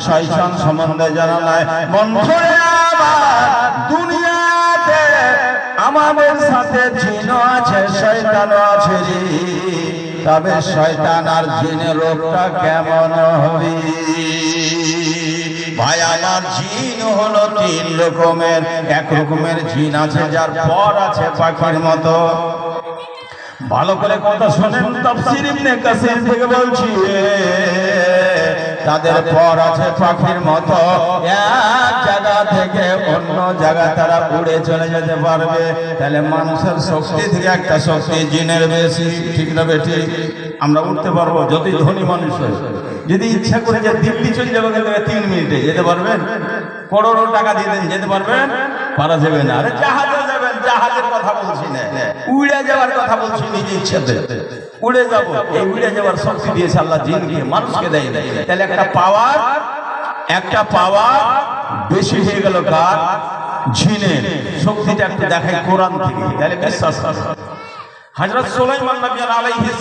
শয়তান সম্বন্ধে জানা নাই। বন্ধুরা আমার, দুনিয়াতে আমাদের সাথে জিনও আছে, শয়তানও আছে রে। তবে শয়তান আর জিনের রোগটা কেমন হবে? ভাই আমার, জিন হলো তিন রকমের। এক রকমের জিন আছে যার পর আছে পাখির মতো। ভালো করে কথা শোনেন, তাফসীর ইবনে কাসির থেকে বলছি। তাদের পর আছে পাখির মতো, এক জায়গা থেকে অন্য জায়গা তারা উড়ে চলে যেতে পারবে। তাহলে মানুষের শক্তি থেকে একটা শক্তি জিনের বেশি, ঠিক না বেটি? আমরা উঠতে পারবো যদি ধনী মানুষ হয়। যদি ইচ্ছা করে যে দিল্লি চলে যাবে 3 মিনিটে যেতে পারবেন? করোড় টাকা দিয়ে দেন, যেতে পারবেন? পারা যাবে না। আরে জাহাজে যাবেন, জাহাজের কথা বলছি না, উড়ে যাওয়ার কথা বলছি। নিজে ইচ্ছাতে উড়ে যাব, এই উড়ে যাওয়ার শক্তি দিয়েছে আল্লাহ জিনকে, মানুষকে দেয় না। তাহলে একটা পাওয়ার বেশি হয়ে গেল কার? জিনের। শক্তিটা একটু দেখাই কোরআন থেকে, তাহলে বিশ্বাস করুন। হযরত সুলাইমান নবী আলাইহিস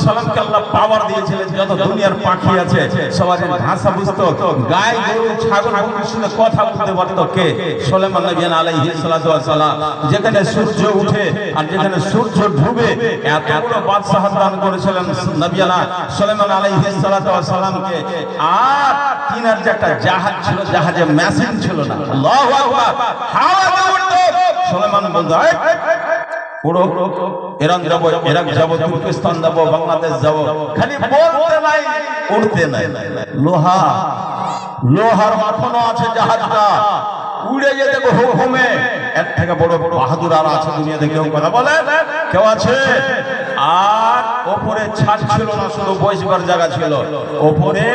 সালামকে আল্লাহ পাওয়ার দিয়েছিলেন। যত দুনিয়ার পাখি আছে সবার ভাষা বুঝতো, গাই গরু ছাগল বকরির সঙ্গে কথা বলতে পারত কে? সুলাইমান নবী আলাইহিস সালাম। যেখানে সূর্য উঠে আর যেখানে সূর্য ডুবে এত বড় বাদশাহ দান করেছিলেন নবী সুলাইমান আলাইহিস সালামকে। আর তিনার যে একটা জাহাজ ছিল, জাহাজে মেশিন ছিল না। আল্লাহু আকবার। হাওয়াতে উঠতো। সুলাইমান বলতো, ইরান যাবো, ইরাক যাবো, তুর্কিস্তান যাবো, বাংলাদেশ যাবো, খালি বলতে নাই, উড়তে নাই। লোহার মাথানো আছে জাহাজটা, উড়ে যেতে হুকুমে। এর থেকে বড় বাহাদুর আর আছে দুনিয়াতে কেউ? কথা বলে কেউ আছে? আর ওপরে ছাদ ছিল না, শুধু বসবার জায়গা ছিল। ওপরে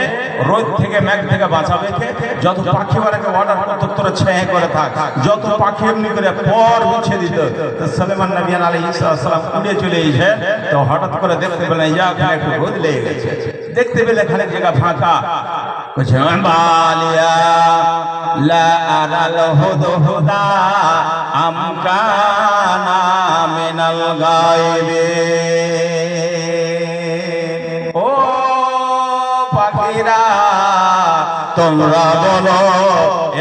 রোদ থেকে মেঘ থেকে বাঁচাবে যত পাখি বাড়াকে অর্ডার করতো তোরা ছেয়ে করে থাক, যত পাখি এমনি করে পর বিছিয়ে দিত। তো সুলাইমান নবী আলাইহিস সালাম উড়ে চলে এসে তো হঠাৎ করে দেখতে পেলেন এখানে একটু রোদ লেগে গেছে। দেখতে পেলে খালি জায়গা ফাঁকা। বালিয়া লা আরাল হুদহুদা আম কানা মিনাল গায়বে। ও পাখিরা, তোমরা বলো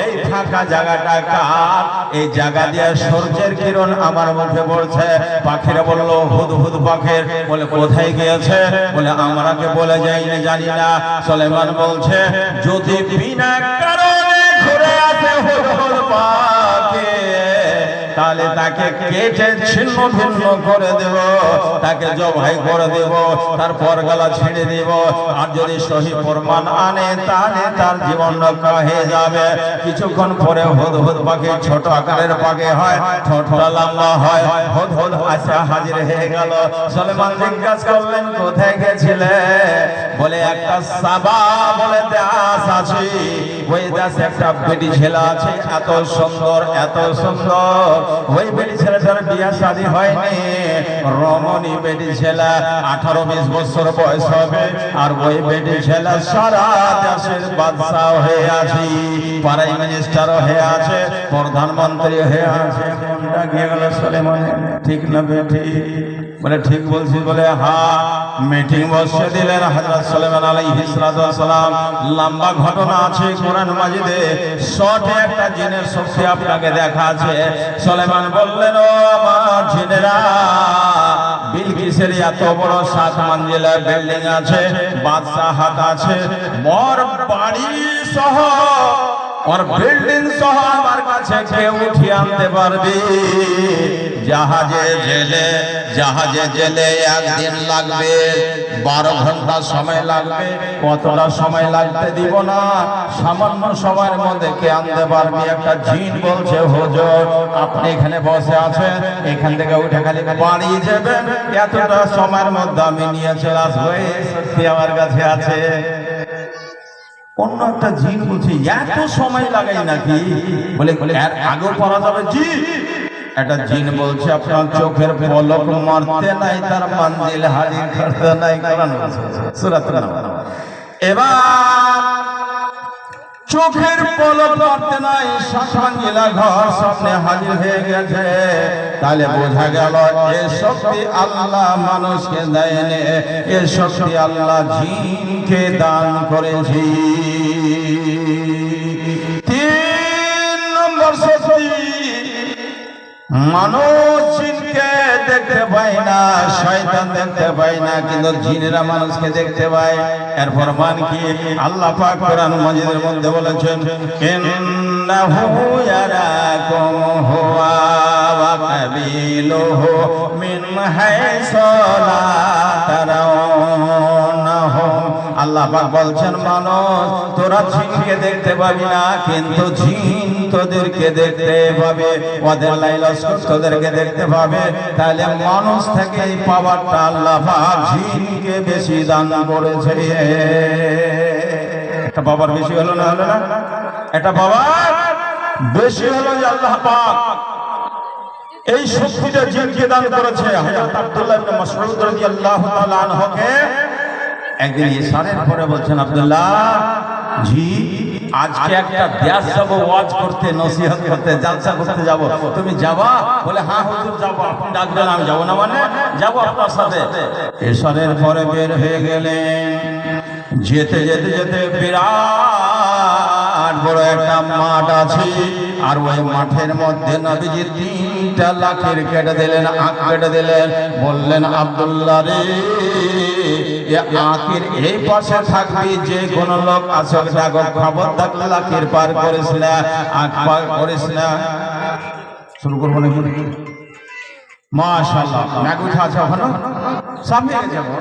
এই ফাঁকা জায়গাটা কার? এই জায়গা দিয়ে সূর্যের কিরণ আমার মুখে পড়ছে। পাখিরা বলল হুদহুদ পাখির। বলে কোথায় গিয়েছে? বলে আমরাকে বলে যাইনি, জানি না। সুলাইমান বলছে যদি বিনা কারণে ঘুরে আসে হুদহুদ পাখি, তাহলে তাকে কেটে ছিন্ন ভিন্ন করে দেব, তাকে জবাই করে দেব, তারপর গলা ছেড়ে দেব। আর যদি সহি প্রমাণ আনে তাহলে তার জীবন রক্ষা হয়ে যাবে। কিছুক্ষণ পরে হুদহুদ পাখি ছোট আকারের পাখি হয়, ঠোঁটটা লম্বা হয়। হুদহুদ আসে হাজির হয়ে গেল। সুলাইমান জিজ্ঞাসা করলেন কোথায় গেছিলে? বলে একটা সাবা বলে দেশ আছে, ওই দেশে একটা বেটি ছেলে আছে, এত সুন্দর এত সুন্দর। ওই বেটি ছেলেটার বিয়ে শাদী হয়নি, রমণী বেটি ছেলে, 18-20 বছর বয়স হবে। আর ওই বেটি ছেলে সারা দেশের বাদশাহ হয়ে আছে, প্রাইম মিনিস্টার হয়ে আছে, প্রধানমন্ত্রী হয়ে আছে। মনটা গিয়ে গেল সুলাইমানের। ঠিক না বেটি? বলে ঠিক বলছি। বলে হ্যাঁ। মিটিং বসে দিলেন হযরত সুলাইমান আলাইহিস সালাম। লম্বা ঘটনা আছে কোরআন মাজিদে, শর্টে একটা জিনের শক্তি আপনাকে দেখা আছে। সুলাইমান বললেন ও আমার জিনেরা, বিলকিসের এত বড় 7 মঞ্জিলা বিল্ডিং আছে, বাদশাহ হাত আছে, মোর বাড়ি সহ और बिल्डिंग सह আমার কাছে কেউ উঠিয়ে আনতে পারবে? জাহাজে জেলে একদিন লাগবে, 12 ঘন্টা সময় লাগবে। কতটা সময় লাগতে দিব না, সামান্য সময়ের মধ্যে কে আনতে পারবে? একটা জিন বলছে হুজুর আপনি এখানে বসে আছেন, এখান থেকে উঠে খালি বাড়ি যাবেন, এতটা সময়ের মধ্যে আমি নিয়ে চলে আসবো। সত্যি আমার কাছে আছে। অন্য একটা জিন বলছে এত সময় লাগাই নাকি? বলে এর আগেও পড়া যাবে জি। একটা জিন বলছে আপনার চোখের পলক মারতে নাই, তার মঞ্জিল হাজির করতে নাই। কোরআন সূরা নাম। এবার চোখের পলক পড়তে নাই সাতভাঙ্গিলা ঘর সামনে হাজির হয়ে গেছে। তাহলে বোঝা গেল এ শক্তি আল্লাহ মানুষকে দেয়নি, এ শক্তি আল্লাহ জিনকে দান করেছে। 3 নম্বর শক্তি, মানুষ জিনকে দেখতে পায় না, শয়তান দেখতে পায় না, কিন্তু জিনেরা মানুষকে দেখতে পায়। এর প্রমাণ কি? আল্লাহ পাক কোরআন মাজিদের মধ্যে বলেছেন, ইন্নাহু ইয়ারাকুম হুয়া ওয়া কাবিলুহু মিন হাইসু লা তারাউনাহুম। আল্লাহ পাক বলছেন, মানুষ তোরা জিনকে দেখতে পাবি না, কিন্তু জিন তোদেরকে দেখতে পাবে, ওদের লাইলস্কর তোদেরকে দেখতে পাবে। তাহলে মানুষ থেকে এই পাওয়ারটা আল্লাহ পাক জিনকে বেশি দান করেছে। এটা পাওয়ার বেশি হলো না? হলো না? এটা পাওয়ার বেশি হলো যে আল্লাহ পাক এই শক্তিটা জিনকে দান করেছে। হযরত আব্দুল্লাহ ইবনে মাসউদ রাদিয়াল্লাহু তাআলা আনহুকে একদিন ইশারার পরে বলছেন, আব্দুল্লাহ জি, আজকে একটা দেশ যাব ওয়াজ করতে, নসিহত করতে, জালসা করতে যাব, তুমি যাবা? বলে হ্যাঁ হুজুর যাবো, আপনি ডাকবেন আমি যাব না? মানে যাব আপনার সাথে। ইশারার পরে বের হয়ে গেলেন। যেতে যেতে যেতে বিরাট বড় একটা মাঠ আছে, আর ওই মাঠের মধ্যে নবীজি 3টা লাখের কেটে দিলেন, আঁখ কেটে দিলেন। বললেন, আব্দুল্লাহ রে, আঁখের এই পাশে থাকবি, যে কোন লোক আসক ডাকো, খবরদার লাখের পার করিস না, আঁখ পার করিস না। শুরু করবো নাকি? মাশাআল্লাহ, ম্যাগ উঠা আছে ওখানে, সামনে যাবো।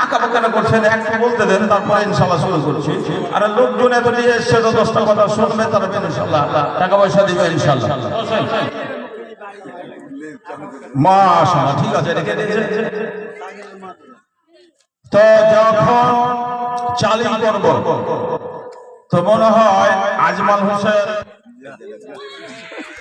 আঁকা বাঁকানো করছেন, একটু বলতে দেন, তারপরে ইনশাআল্লাহ শুরু করছি। আর লোকজন এত নিয়ে এসছে, তো 10টা কথা শুনবে, তারপরে ইনশাআল্লাহ টাকা পয়সা দিবে ইনশাআল্লাহ। মাশাআল্লাহ, ঠিক আছে, রেখে দিয়েছে। তো যখন চালু করব, তো মনে হয় আজমাল হোসেন